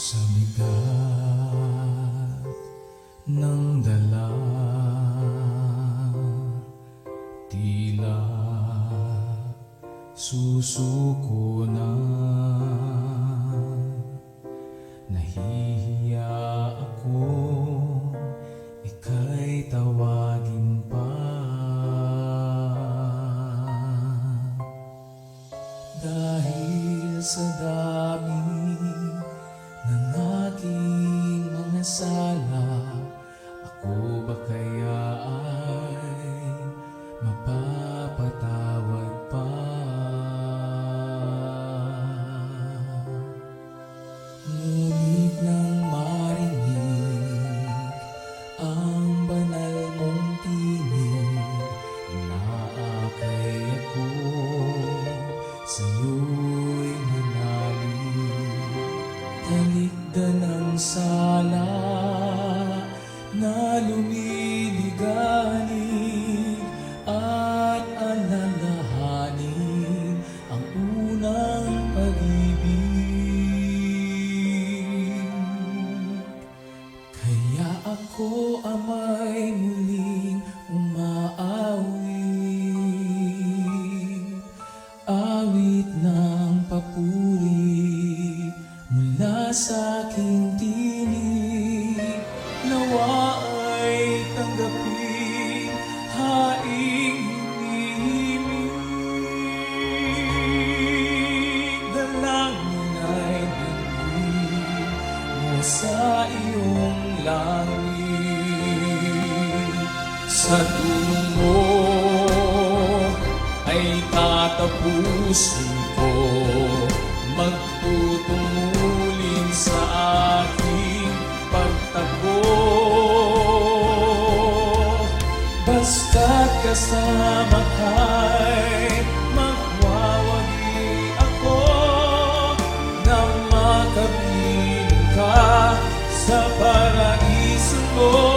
Sa bigat ng dala, tila susuko na. Nahihiya ako, ika'y tawagin pa. Dahil sa dami ng aking mga sala, ako ba kaya ay mapapatawad pa? Ngunit nang marinig ang banal mong tinig, inaakay ako sa'yo'y manalig. Talikdan ang sala na lumiligalig at alalahanin ang unang pag-ibig. Kaya ako ama'y muling umaawit, awit ng papuri mula sa aking tinig. Nawa ay tanggapin haing hinihiling. Dalangin ay dinggin mo sa iyong langit. Sa tulong mo ay tatapusin ko, magtutungulin sa aking pagtakbo. Basta't kasama ka'y magwawagi ako nang makapiling ka sa paraiso mo.